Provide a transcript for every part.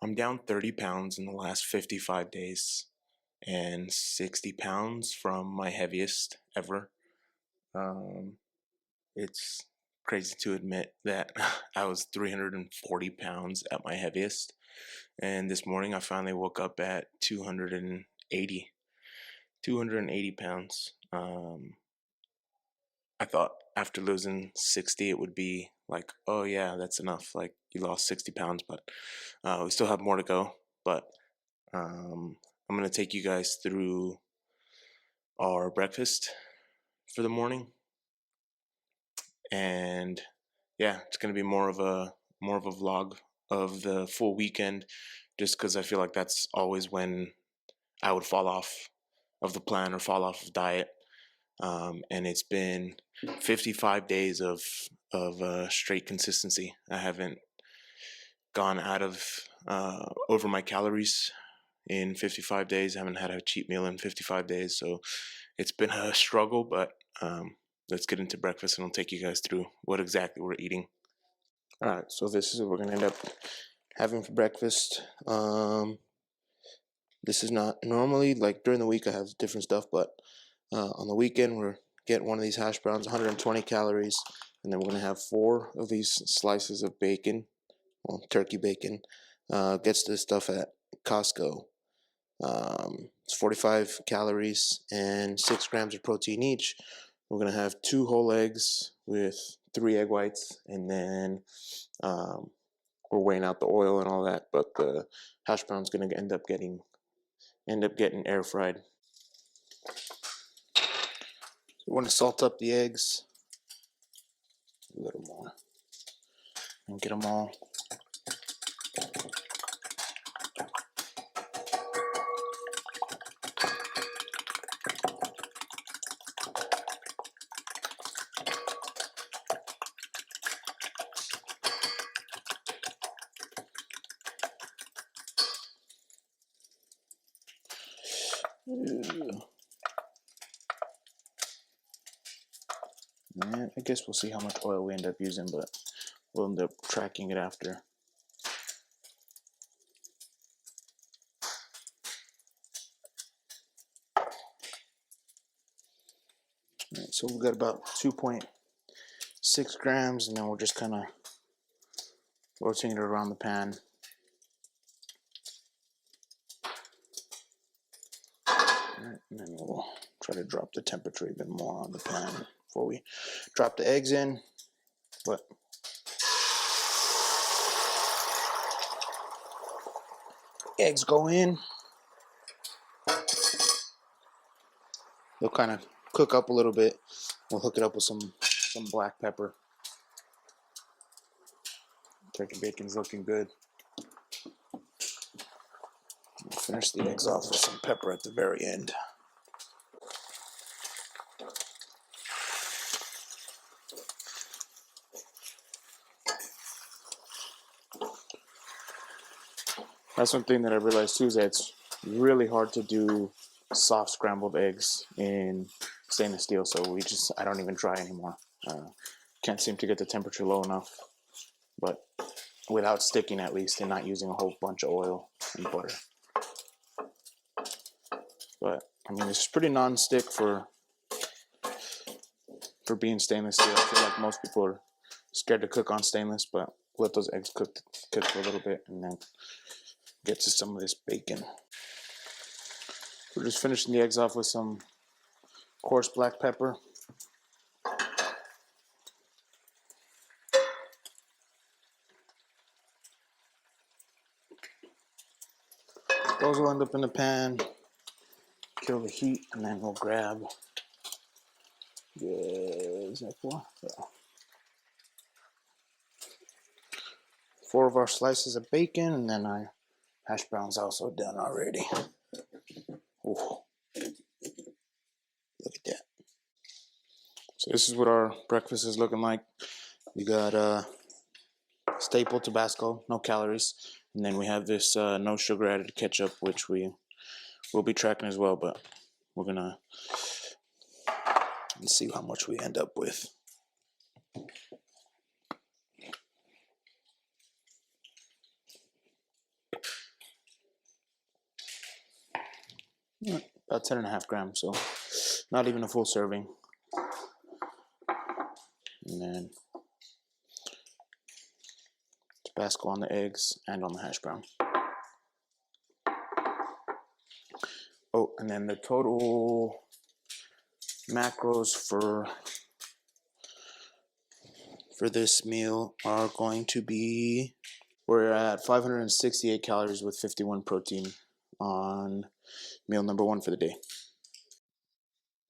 I'm down 30 pounds in the last 55 days and 60 pounds from my heaviest ever. Um, it's crazy to admit that I was 340 pounds at my heaviest. And this morning I finally woke up at 280 pounds. I thought after losing 60, it would be like, oh yeah, that's enough. Like you lost 60 pounds, but we still have more to go. But I'm going to take you guys through our breakfast for the morning. And yeah, it's going to be more of a vlog of the full weekend, just because I feel like that's always when I would fall off of the plan or fall off of diet. And it's been 55 days of straight consistency. I haven't gone out of over my calories in 55 days. I haven't had a cheat meal in 55 days. So it's been a struggle, but let's get into breakfast and I'll take you guys through what exactly we're eating. All right, so this is what we're going to end up having for breakfast. This is not normally, like during the week I have different stuff, but on the weekend we're getting one of these hash browns, 120 calories, and then we're going to have 4 of these slices of bacon, well, turkey bacon. Gets this stuff at Costco. It's 45 calories and 6 grams of protein each. We're going to have 2 whole eggs with 3 egg whites, and then we're weighing out the oil and all that, but the hash brown's going to end up getting air fried. We want to salt up the eggs a little more and get them all. Man, I guess we'll see how much oil we end up using, but we'll end up tracking it after. Alright, so we've got about 2.6 grams, and then we'll just kind of rotating it around the pan. Alright, and then we'll try to drop the temperature even more on the pan before we drop the eggs in. But eggs go in. They'll kind of cook up a little bit. We'll hook it up with some black pepper. Turkey bacon's looking good. We'll finish the eggs off with some pepper at the very end. That's one thing that I realized too, is that it's really hard to do soft scrambled eggs in stainless steel, so I don't even try anymore. Can't seem to get the temperature low enough, but without sticking at least, and not using a whole bunch of oil and butter. But I mean, it's pretty non-stick for being stainless steel. I feel like most people are scared to cook on stainless, but let those eggs cook for a little bit and then get to some of this bacon. We're just finishing the eggs off with some coarse black pepper. Those will end up in the pan, kill the heat, and then we'll grab, is that 4? Yeah. 4 of our slices of bacon, and then our hash brown's also done already. Ooh. Look at that. So this is what our breakfast is looking like. We got staple Tabasco, no calories, and then we have this no sugar added ketchup, which we will be tracking as well, but we're gonna see how much we end up with. about 10.5 grams, so not even a full serving. And then Tabasco on the eggs and on the hash brown. Oh, and then the total macros for this meal are going to be, we're at 568 calories with 51 protein on meal number 1 for the day.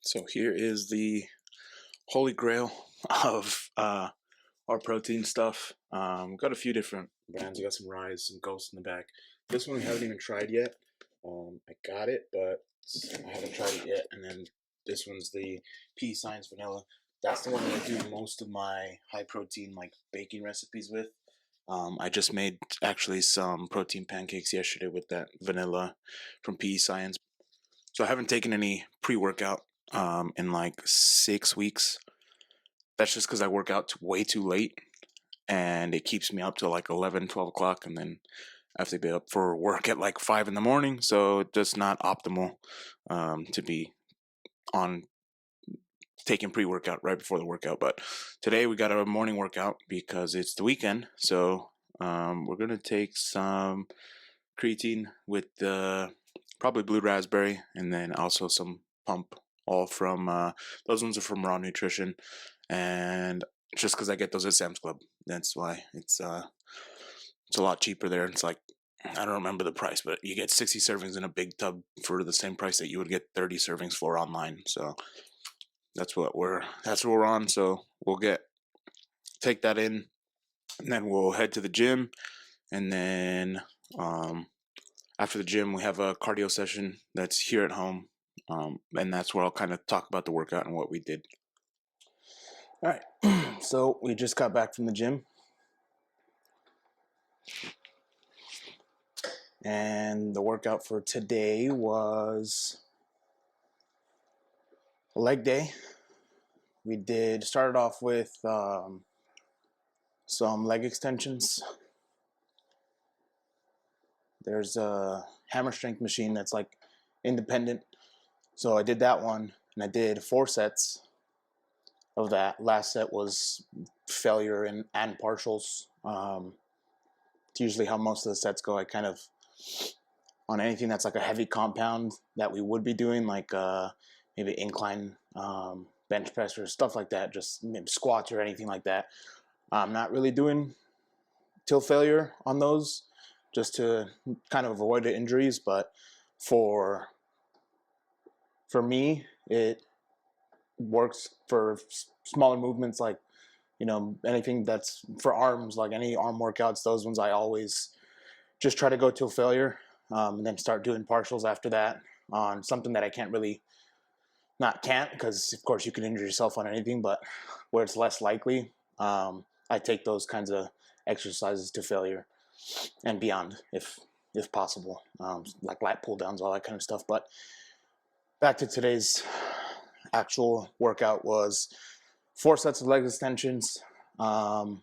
So here is the holy grail of our protein stuff. Got a few different brands. We got some Rise, some Ghost in the back. This one we haven't even tried yet. I got it, but I haven't tried it yet. And then this one's the P Science Vanilla. That's the one that I do most of my high protein like baking recipes with. I just made actually some protein pancakes yesterday with that vanilla from PE Science. So I haven't taken any pre-workout in like 6 weeks. That's just because I work out way too late, and it keeps me up till like 11, 12 o'clock, and then I have to be up for work at like 5 in the morning, so it's just not optimal to be on taking pre-workout right before the workout. But today we got a morning workout because it's the weekend, so we're going to take some creatine with probably blue raspberry, and then also some pump, all from those ones are from Raw Nutrition, and just because I get those at Sam's Club, that's why it's a lot cheaper there. It's like, I don't remember the price, but you get 60 servings in a big tub for the same price that you would get 30 servings for online. So that's what we're on. So we'll take that in, and then we'll head to the gym, and then after the gym we have a cardio session that's here at home, and that's where I'll kind of talk about the workout and what we did. All right, so we just got back from the gym, and the workout for today was a leg day. We started off with some leg extensions. There's a hammer strength machine that's like independent, so I did that one, and I did 4 sets of that. Last set was failure and partials. It's usually how most of the sets go. I kind of, on anything that's like a heavy compound that we would be doing, like maybe incline bench press or stuff like that, just maybe squats or anything like that, I'm not really doing till failure on those, just to kind of avoid the injuries. But for me, it works for smaller movements, like, anything that's for arms, like any arm workouts. Those ones I always just try to go till failure, and then start doing partials after that on something that I because of course you can injure yourself on anything, but where it's less likely, I take those kinds of exercises to failure and beyond if possible, like lat pull downs, all that kind of stuff. But back to today's actual workout was 4 sets of leg extensions, and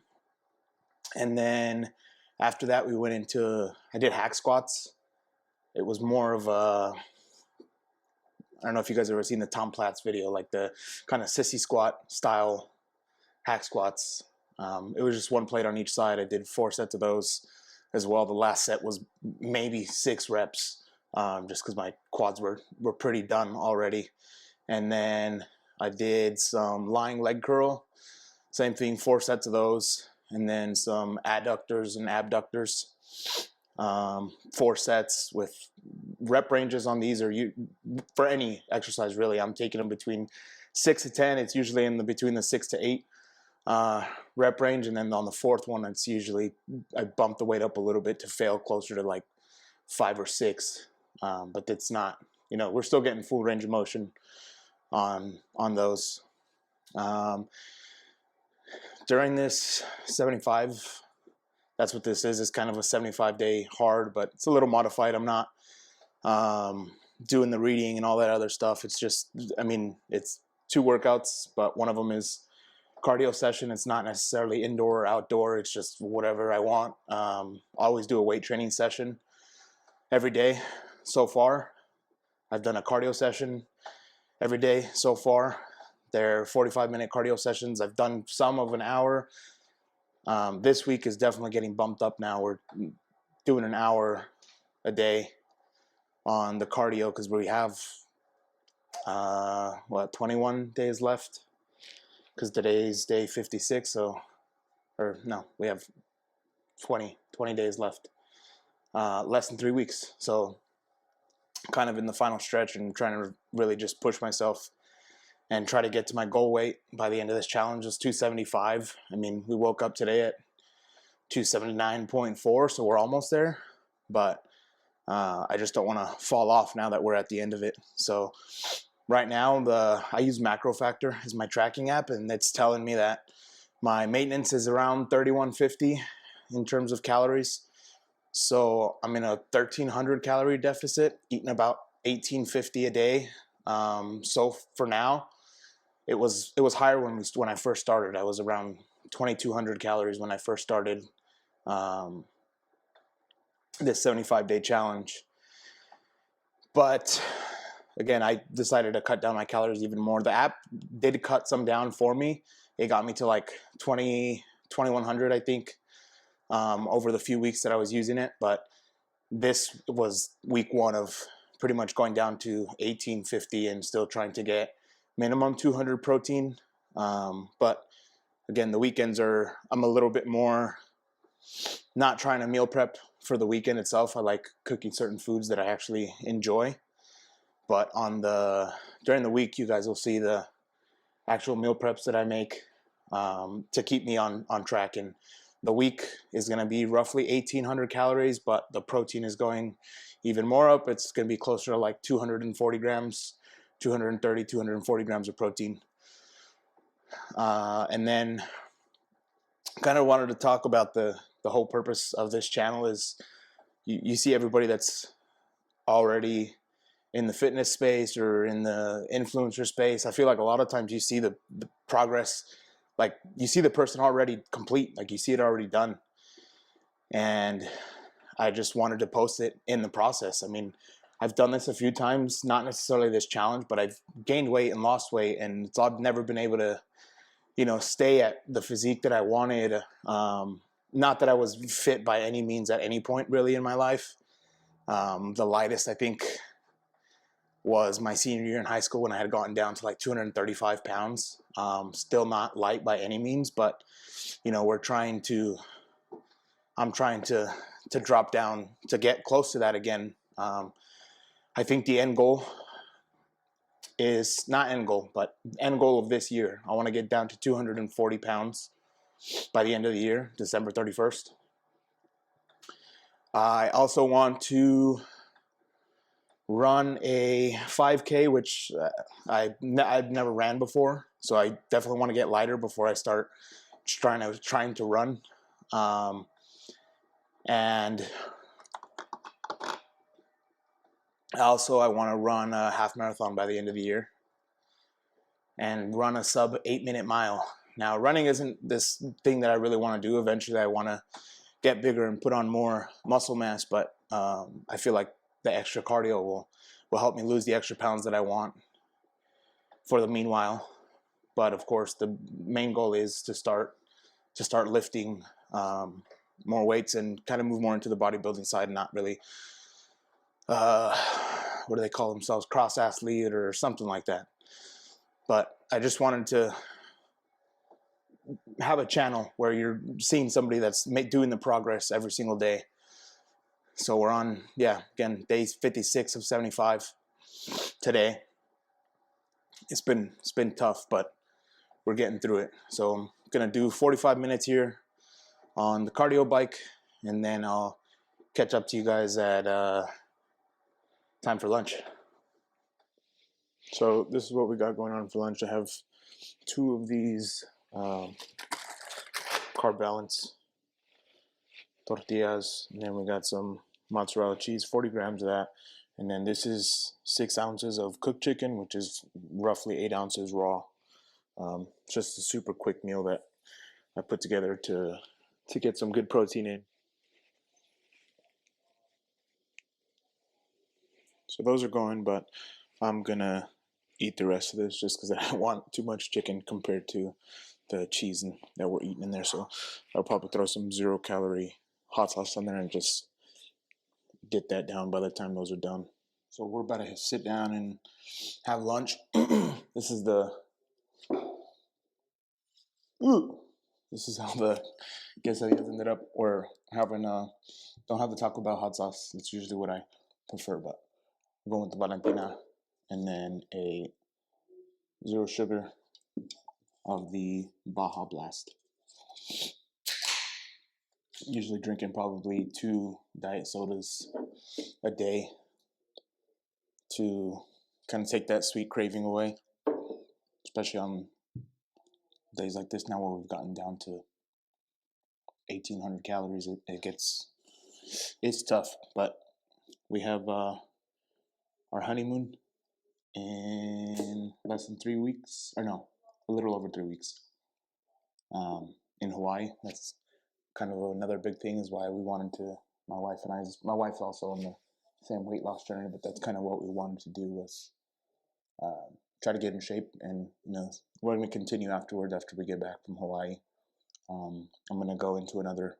then after that I did hack squats. It was more of a, I don't know if you guys have ever seen the Tom Platz video, like the kind of sissy squat style hack squats. It was just 1 plate on each side. I did 4 sets of those as well. The last set was maybe 6 reps, just because my quads were pretty done already. And then I did some lying leg curl, same thing, 4 sets of those, and then some adductors and abductors, 4 sets with rep ranges on these, or for any exercise really, I'm taking them between 6 to 10. It's usually between the 6 to 8 rep range, and then on the 4th one, it's usually I bump the weight up a little bit to fail closer to like 5 or 6, but it's not, we're still getting full range of motion on those. During this 75, that's what this is. It's kind of a 75-day hard, but it's a little modified. I'm not doing the reading and all that other stuff. It's just, it's 2 workouts, but one of them is cardio session. It's not necessarily indoor or outdoor. It's just whatever I want. I always do a weight training session every day so far. I've done a cardio session every day so far. They're 45-minute cardio sessions. I've done some of an hour. This week is definitely getting bumped up now. We're doing an hour a day on the cardio because we have 21 days left, because today's day 56. So, or no, we have 20 days left, less than 3 weeks. So kind of in the final stretch and trying to really just push myself and try to get to my goal weight by the end of this challenge. Is 275. I mean, we woke up today at 279.4, so we're almost there, but I just don't want to fall off now that we're at the end of it. So right now, I use MacroFactor as my tracking app, and it's telling me that my maintenance is around 3150 in terms of calories. So I'm in a 1,300 calorie deficit, eating about 1,850 a day. So for now, it was higher when I first started. I was around 2,200 calories when I first started this 75-day challenge. But again, I decided to cut down my calories even more. The app did cut some down for me. It got me to like 2,100, I think, over the few weeks that I was using it. But this was week 1 of pretty much going down to 1,850 and still trying to get minimum 200 protein. But again, the weekends I'm a little bit more not trying to meal prep for the weekend itself. I like cooking certain foods that I actually enjoy. But during the week, you guys will see the actual meal preps that I make to keep me on track. And the week is going to be roughly 1,800 calories, but the protein is going even more up. It's going to be closer to like 240 grams, 230, 240 grams of protein. And then kind of wanted to talk about the whole purpose of this channel is you see everybody that's already in the fitness space or in the influencer space. I feel like a lot of times you see the progress, like you see the person already complete, like you see it already done. And I just wanted to post it in the process. I mean, I've done this a few times, not necessarily this challenge, but I've gained weight and lost weight, and I've never been able to, stay at the physique that I wanted. Not that I was fit by any means at any point really in my life. The lightest I think was my senior year in high school when I had gotten down to like 235 pounds. Still not light by any means, but I'm trying to drop down to get close to that again. I think the end goal is not end goal, but end goal of this year. I want to get down to 240 pounds by the end of the year, December 31st. I also want to run a 5K, which I've never ran before, so I definitely want to get lighter before I start trying to run. And also I want to run a half marathon by the end of the year and run a sub 8-minute mile. Now, running isn't this thing that I really want to do. Eventually I want to get bigger and put on more muscle mass, but I feel like the extra cardio will help me lose the extra pounds that I want for the meanwhile. But of course, the main goal is to start lifting more weights and kind of move more into the bodybuilding side, and not really what do they call themselves, cross athlete or something like that. But I just wanted to have a channel where you're seeing somebody that's doing the progress every single day. So we're on, again, day 56 of 75 today. It's been tough, but we're getting through it. So I'm gonna do 45 minutes here on the cardio bike, and then I'll catch up to you guys at time for lunch. So this is what we got going on for lunch. I have 2 of these carb balance tortillas, and then we got some mozzarella cheese, 40 grams of that, and then this is 6 ounces of cooked chicken, which is roughly 8 ounces raw. Just a super quick meal that I put together to get some good protein in. So those are going, but I'm gonna eat the rest of this just because I don't want too much chicken compared to the cheese that we're eating in there. So I'll probably throw some 0-calorie hot sauce on there and just get that down by the time those are done. So we're about to sit down and have lunch. This is how the quesadillas ended up, or having don't have the Taco Bell hot sauce. That's usually what I prefer, but I'm going with the Valentina and then a 0 sugar of the Baja Blast. Usually drinking probably 2 diet sodas a day to kind of take that sweet craving away, especially on days like this now where we've gotten down to 1,800 calories. It's tough, but we have our honeymoon in less than 3 weeks, or no, a little over 3 weeks, in Hawaii. That's kind of another big thing, is why we wanted to, my wife's also on the same weight loss journey, but that's kind of what we wanted to do, was try to get in shape. And we're going to continue afterwards, after we get back from Hawaii. I'm going to go into another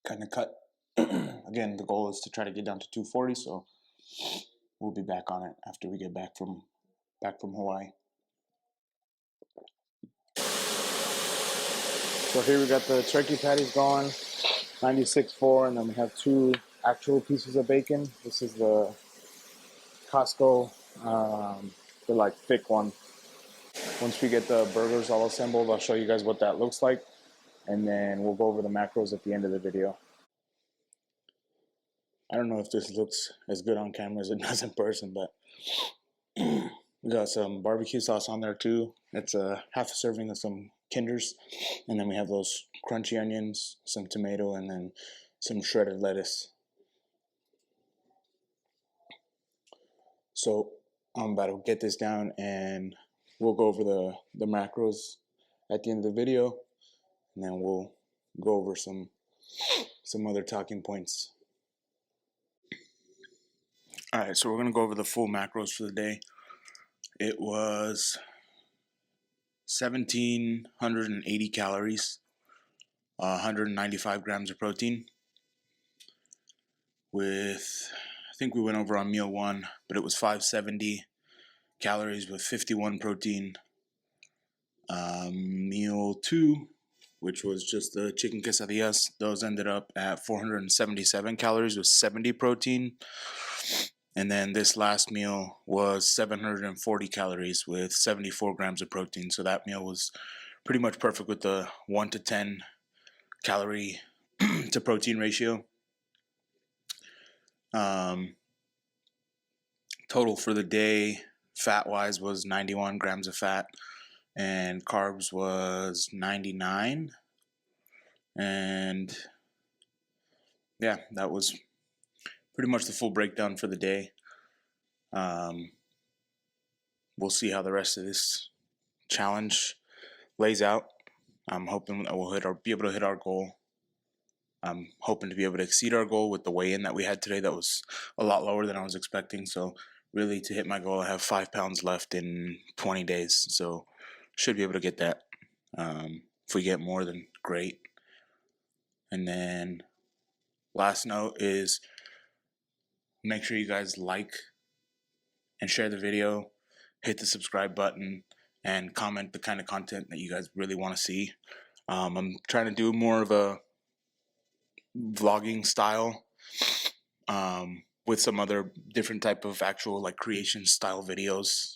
kind of cut. Again, the goal is to try to get down to 240, so we'll be back on it after we get back from Hawaii. So here we got the turkey patties going, 96.4, and then we have 2 actual pieces of bacon. This is the Costco, the like thick one. Once we get the burgers all assembled, I'll show you guys what that looks like, and then we'll go over the macros at the end of the video. I don't know if this looks as good on camera as it does in person, but we got some barbecue sauce on there too. It's a half a serving of some Kinders, and then we have those crunchy onions, some tomato, and then some shredded lettuce. So I'm about to get this down, and we'll go over the macros at the end of the video, and then we'll go over some other talking points. All right, so we're gonna go over the full macros for the day. It was 1,780 calories, 195 grams of protein. With, I think we went over on meal 1, but it was 570 calories with 51 protein. Meal 2, which was just the chicken quesadillas, those ended up at 477 calories with 70 protein. And then this last meal was 740 calories with 74 grams of protein. So that meal was pretty much perfect with the 1 to 10 calorie to protein ratio. Total for the day, fat-wise, was 91 grams of fat, and carbs was 99. And yeah, that was pretty much the full breakdown for the day. We'll see how the rest of this challenge lays out. I'm hoping that we'll be able to hit our goal. I'm hoping to be able to exceed our goal with the weigh-in that we had today. That was a lot lower than I was expecting. So really, to hit my goal, I have 5 pounds left in 20 days. So should be able to get that. If we get more, then great. And then last note is, make sure you guys like and share the video, hit the subscribe button, and comment the kind of content that you guys really want to see. I'm trying to do more of a vlogging style, with some other different type of actual like creation style videos,